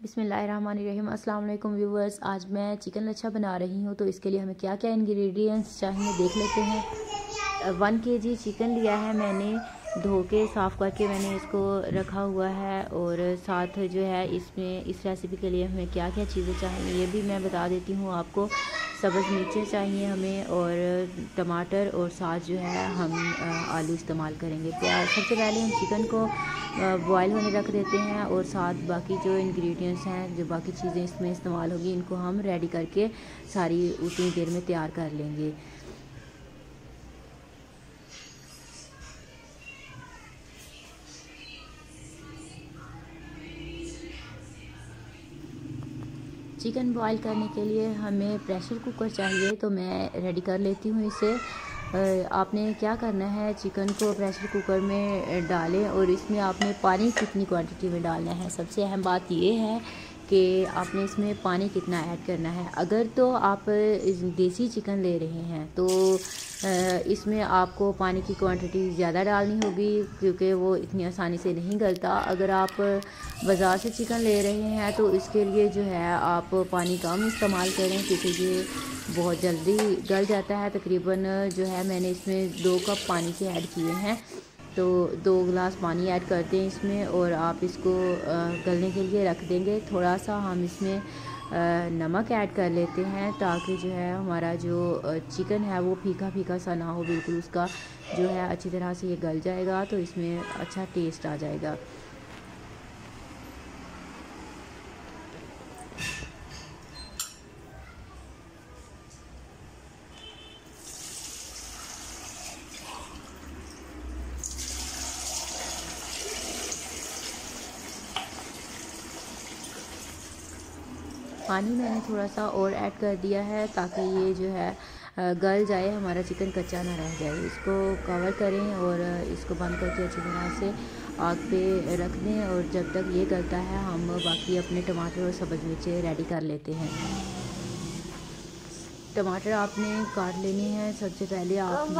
बिस्मिल्लाहिर्रहमानिर्रहीम। अस्सलाम वालेकुम व्यूवर्स। आज मैं चिकन लच्छा बना रही हूँ, तो इसके लिए हमें क्या क्या इंग्रेडिएंट्स चाहिए देख लेते हैं। 1 kg चिकन लिया है मैंने, धो के साफ़ करके मैंने इसको रखा हुआ है। और साथ जो है इसमें इस रेसिपी के लिए हमें क्या क्या चीज़ें चाहिए ये भी मैं बता देती हूँ आपको। सब्ज़ मिर्चें चाहिए हमें और टमाटर, और साथ जो है हम आलू इस्तेमाल करेंगे। प्याज सबसे पहले हम चिकन को बॉयल होने रख देते हैं, और साथ बाकी जो इंग्रेडिएंट्स हैं, जो बाकी चीज़ें इसमें इस्तेमाल होगी, इनको हम रेडी करके सारी उतनी देर में तैयार कर लेंगे। चिकन बॉईल करने के लिए हमें प्रेशर कुकर चाहिए, तो मैं रेडी कर लेती हूँ इसे। आपने क्या करना है, चिकन को प्रेशर कुकर में डालें और इसमें आपने पानी कितनी क्वांटिटी में डालना है। सबसे अहम बात ये है कि आपने इसमें पानी कितना ऐड करना है। अगर तो आप देसी चिकन ले रहे हैं तो इसमें आपको पानी की क्वांटिटी ज़्यादा डालनी होगी, क्योंकि वो इतनी आसानी से नहीं गलता। अगर आप बाज़ार से चिकन ले रहे हैं तो इसके लिए जो है आप पानी कम इस्तेमाल करें, क्योंकि ये बहुत जल्दी गल जाता है। तकरीबन जो है मैंने इसमें 2 कप पानी के ऐड किए हैं, तो 2 गिलास पानी ऐड करते हैं इसमें, और आप इसको गलने के लिए रख देंगे। थोड़ा सा हम इसमें नमक ऐड कर लेते हैं, ताकि जो है हमारा जो चिकन है वो फीका फीका सा ना हो, बिल्कुल उसका जो है अच्छी तरह से ये गल जाएगा, तो इसमें अच्छा टेस्ट आ जाएगा। पानी मैंने थोड़ा सा और ऐड कर दिया है, ताकि ये जो है गल जाए, हमारा चिकन कच्चा ना रह जाए। इसको कवर करें और इसको बंद करके अच्छी तरह से आग पे रख दें, और जब तक ये गलता है हम बाकी अपने टमाटर और सब्ज़ मिर्चें रेडी कर लेते हैं। टमाटर आपने काट लेने हैं। सबसे पहले आप जो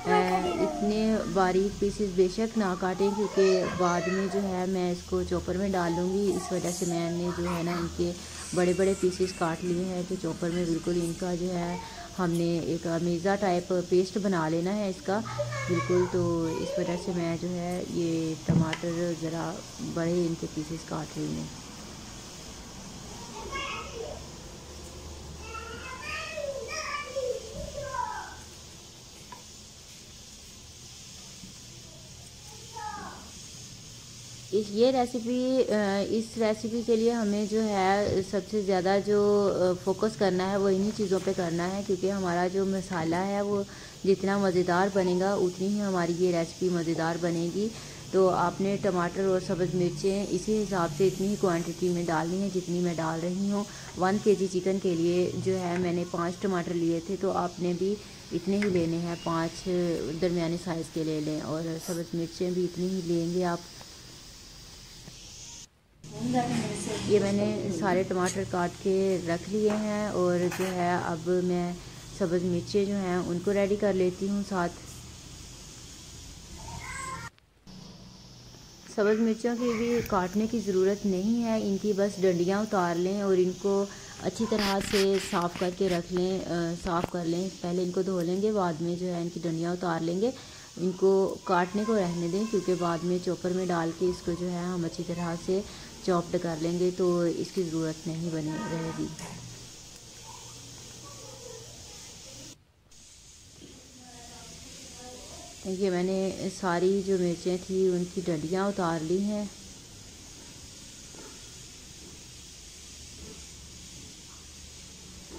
है इतने बारीक पीसेस बेशक ना काटें, क्योंकि बाद में जो है मैं इसको चॉपर में डाल लूँगी। इस वजह से मैंने जो है ना इनके बड़े बड़े पीसेस काट लिए हैं, कि चॉपर में बिल्कुल इनका जो है हमने एक अमीज़ा टाइप पेस्ट बना लेना है इसका बिल्कुल। तो इस वजह से मैं जो है ये टमाटर ज़रा बड़े इनके पीसेस काट रही हूँ। इस रेसिपी के लिए हमें जो है सबसे ज़्यादा जो फोकस करना है वो इन्हीं चीज़ों पे करना है, क्योंकि हमारा जो मसाला है वो जितना मज़ेदार बनेगा उतनी ही हमारी ये रेसिपी मज़ेदार बनेगी। तो आपने टमाटर और सब्ज़ मिर्चें इसी हिसाब से इतनी ही क्वांटिटी में डालनी है जितनी मैं डाल रही हूँ। 1 kg चिकन के लिए जो है मैंने 5 टमाटर लिए थे, तो आपने भी इतने ही लेने हैं, 5 दरमियानी साइज़ के ले लें, और सब्ज़ मिर्चें भी इतनी ही लेंगे आप। ये मैंने सारे टमाटर काट के रख लिए हैं, और जो है अब मैं सब्ज़ मिर्चें जो हैं उनको रेडी कर लेती हूँ। साथ सब्ज़ मिर्चों की भी काटने की ज़रूरत नहीं है, इनकी बस डंडियाँ उतार लें और इनको अच्छी तरह से साफ़ करके रख लें, साफ़ कर लें। पहले इनको धो लेंगे, बाद में जो है इनकी डंडियाँ उतार लेंगे। इनको काटने को रहने दें, क्योंकि बाद में चॉपर में डाल के इसको जो है हम अच्छी तरह से चॉप्ड कर लेंगे, तो इसकी ज़रूरत नहीं बनी रहेगी। ये मैंने सारी जो मिर्चें थी उनकी डंडियाँ उतार ली हैं।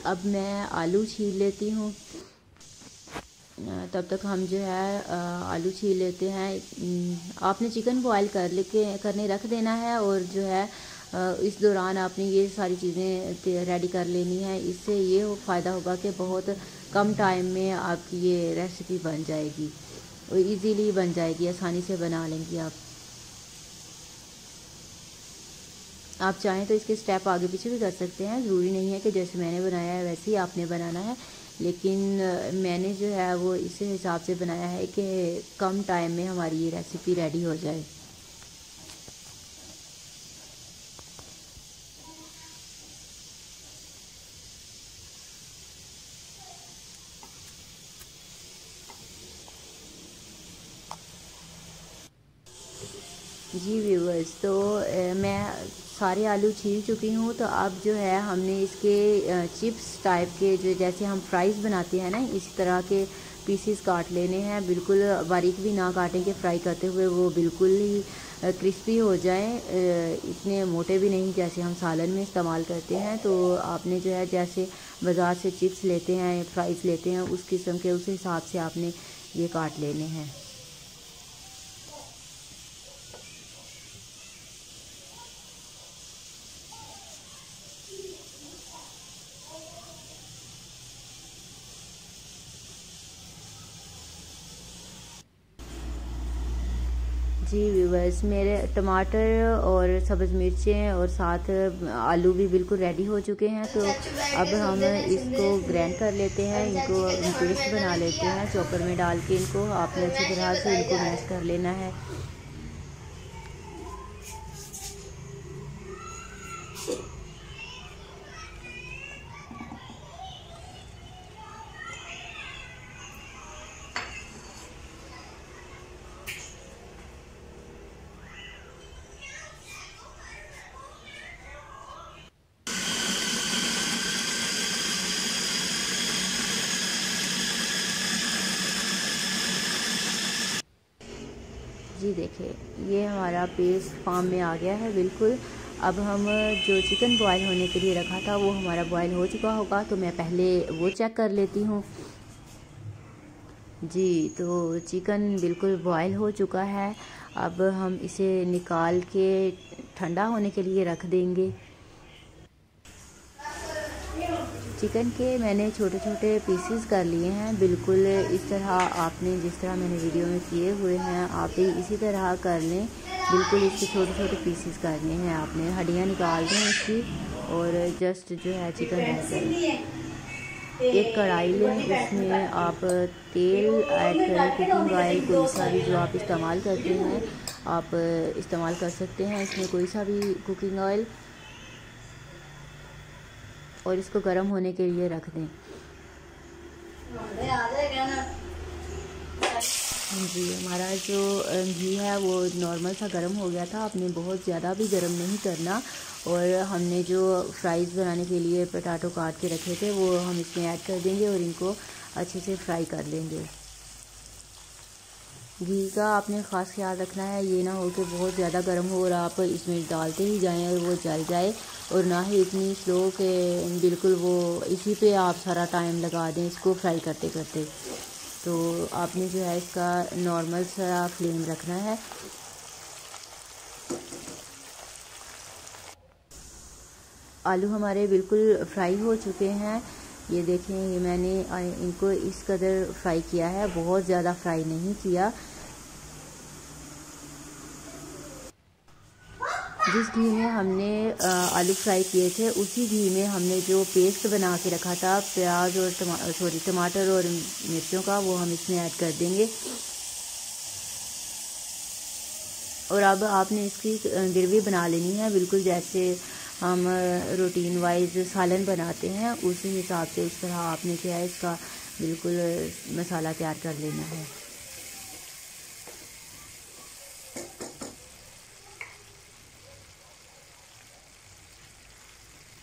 अब मैं आलू छील लेती हूँ। तब तक हम जो है आलू छील लेते हैं। आपने चिकन बॉयल करने रख देना है, और जो है इस दौरान आपने ये सारी चीज़ें रेडी कर लेनी है। इससे ये फ़ायदा होगा कि बहुत कम टाइम में आपकी ये रेसिपी बन जाएगी और इजीली बन जाएगी, आसानी से बना लेंगी आप चाहें तो इसके स्टेप आगे पीछे भी कर सकते हैं। ज़रूरी नहीं है कि जैसे मैंने बनाया है वैसे ही आपने बनाना है, लेकिन मैंने जो है वो इस हिसाब से बनाया है कि कम टाइम में हमारी ये रेसिपी रेडी हो जाए। जी व्यूअर्स, तो मैं सारे आलू छील चुकी हूँ। तो अब जो है हमने इसके चिप्स टाइप के, जो जैसे हम फ्राइज़ बनाते हैं ना, इसी तरह के पीसीस काट लेने हैं। बिल्कुल बारीक भी ना काटेंगे, फ्राई करते हुए वो बिल्कुल ही क्रिस्पी हो जाएं। इतने मोटे भी नहीं जैसे हम सालन में इस्तेमाल करते हैं। तो आपने जो है जैसे बाज़ार से चिप्स लेते हैं, फ्राइज़ लेते हैं, उस किस्म के, उस हिसाब से आपने ये काट लेने हैं। जी व्यूवर्स, मेरे टमाटर और सब्ज़ मिर्चें और साथ आलू भी बिल्कुल रेडी हो चुके हैं। तो अब हम इसको ग्राइंड कर लेते हैं, इनको पेस्ट बना लेते हैं चॉपर में डाल के। इनको आपने अच्छी तरह से इनको मैश कर लेना है। जी देखिए, ये हमारा पेस्ट फार्म में आ गया है बिल्कुल। अब हम जो चिकन बॉयल होने के लिए रखा था वो हमारा बॉयल हो चुका होगा, तो मैं पहले वो चेक कर लेती हूँ। जी, तो चिकन बिल्कुल बॉयल हो चुका है। अब हम इसे निकाल के ठंडा होने के लिए रख देंगे। चिकन के मैंने छोटे छोटे पीसेस कर लिए हैं, बिल्कुल इस तरह आपने जिस तरह मैंने वीडियो में किए हुए हैं आप भी इसी तरह कर लें। बिल्कुल इसके छोटे छोटे पीसेस करने हैं आपने, हड्डियाँ निकाल दें इसकी, और जस्ट जो है चिकन ऐड करें। एक कढ़ाई लें, उसमें आप तेल ऐड करें, कुकिंग ऑयल कोई सा भी जो आप इस्तेमाल करते हैं आप इस्तेमाल कर सकते हैं, इसमें कोई सा भी कुकिंग ऑयल, और इसको गर्म होने के लिए रख दें। जी, हमारा जो घी है वो नॉर्मल सा गर्म हो गया था, आपने बहुत ज़्यादा भी गर्म नहीं करना। और हमने जो फ्राइज़ बनाने के लिए पोटैटो काट के रखे थे वो हम इसमें ऐड कर देंगे और इनको अच्छे से फ्राई कर लेंगे। घी का आपने ख़ास ख्याल रखना है, ये ना हो कि बहुत ज़्यादा गर्म हो और आप इसमें डालते ही जाएं और वो जल जाए, और ना ही इतनी स्लो कि बिल्कुल वो इसी पे आप सारा टाइम लगा दें इसको फ्राई करते करते। तो आपने जो है इसका नॉर्मल सा फ्लेम रखना है। आलू हमारे बिल्कुल फ्राई हो चुके हैं। ये देखें, ये मैंने इनको इस कदर फ्राई किया है, बहुत ज़्यादा फ्राई नहीं किया। जिस घी में हमने आलू फ्राई किए थे उसी घी में हमने जो पेस्ट बना के रखा था प्याज और टमाटर और मिर्चों का, वो हम इसमें ऐड कर देंगे। और अब आपने इसकी ग्रेवी बना लेनी है, बिल्कुल जैसे हम रूटीन वाइज सालन बनाते हैं उसी हिसाब से उस तरह आपने जो है इसका बिल्कुल मसाला तैयार कर लेना है।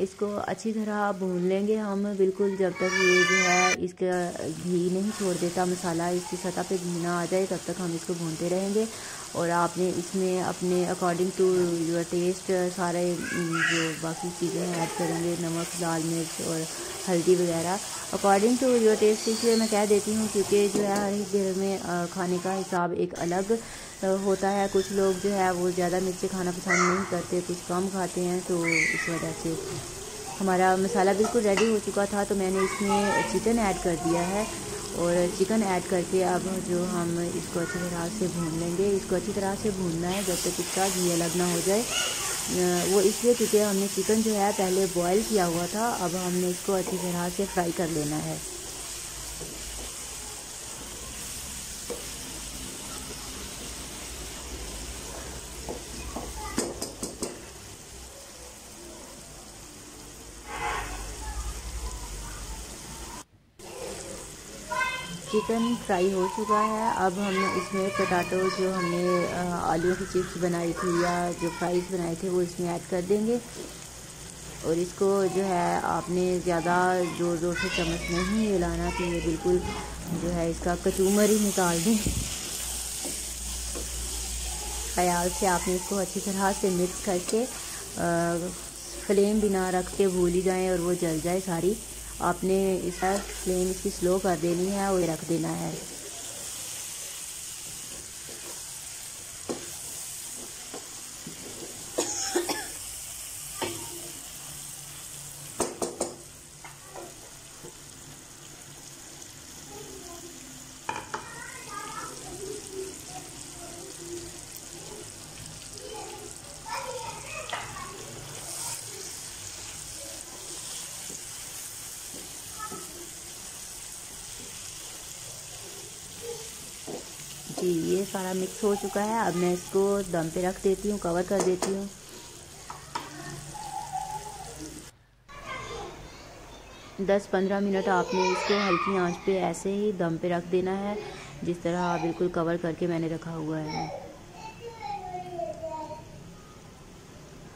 इसको अच्छी तरह भून लेंगे हम, बिल्कुल जब तक ये जो है इसका घी नहीं छोड़ देता, मसाला इसकी सतह पे घी ना आ जाए, तब तक हम इसको भूनते रहेंगे। और आपने इसमें अपने अकॉर्डिंग टू योर टेस्ट सारे जो बाकी चीज़ें ऐड करेंगे, नमक, लाल मिर्च और हल्दी वगैरह अकॉर्डिंग टू योर टेस्ट। इसलिए मैं कह देती हूँ क्योंकि जो है हर एक घर में खाने का हिसाब एक अलग होता है। कुछ लोग जो है वो ज़्यादा मिर्ची खाना पसंद नहीं करते, कुछ कम खाते हैं, तो इस वजह से हमारा मसाला बिल्कुल रेडी हो चुका था। तो मैंने इसमें चिकन ऐड कर दिया है, और चिकन ऐड करके अब जो हम इसको अच्छी तरह से भून लेंगे। इसको अच्छी तरह से भूनना है जब तक इसका घी अलग ना हो जाए। वो इसलिए क्योंकि हमने चिकन जो है पहले बॉयल किया हुआ था, अब हमने इसको अच्छी तरह से फ्राई कर लेना है। चिकन फ्राई हो चुका है। अब हम इसमें पोटैटो जो हमने आलू की चिप्स बनाई थी या जो फ्राइज़ बनाए थे वो इसमें ऐड कर देंगे। और इसको जो है आपने ज़्यादा ज़ोर ज़ोर से चम्मच नहीं हिलाना चाहिए, बिल्कुल जो है इसका कचूमर ही निकाल दें। ख्याल से आपने इसको अच्छी तरह से मिक्स करके फ्लेम भी ना रख के भूल ही जाएँ और वो जल जाए सारी। आपने इसका फ्लेम इसकी स्लो कर देनी है और रख देना है। जी ये सारा मिक्स हो चुका है। अब मैं इसको दम पे रख देती हूँ, कवर कर देती हूँ। 10-15 मिनट आपने इसको हल्की आंच पे ऐसे ही दम पे रख देना है, जिस तरह बिल्कुल कवर करके मैंने रखा हुआ है।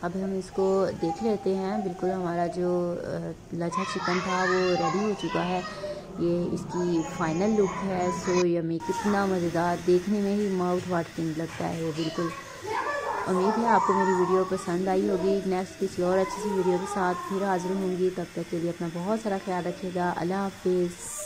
अब हम इसको देख लेते हैं। बिल्कुल हमारा जो लच्छा चिकन था वो रेडी हो चुका है। ये इसकी फाइनल लुक है। सो यम्मी, कितना मज़ेदार, देखने में ही माउथ वाटरिंग लगता है ये बिल्कुल। उम्मीद है आपको मेरी वीडियो पसंद आई होगी। नेक्स्ट किसी और अच्छी सी वीडियो के साथ फिर हाजिर होंगी। तब तक के लिए अपना बहुत सारा ख्याल रखिएगा। अल्लाह हाफिज़।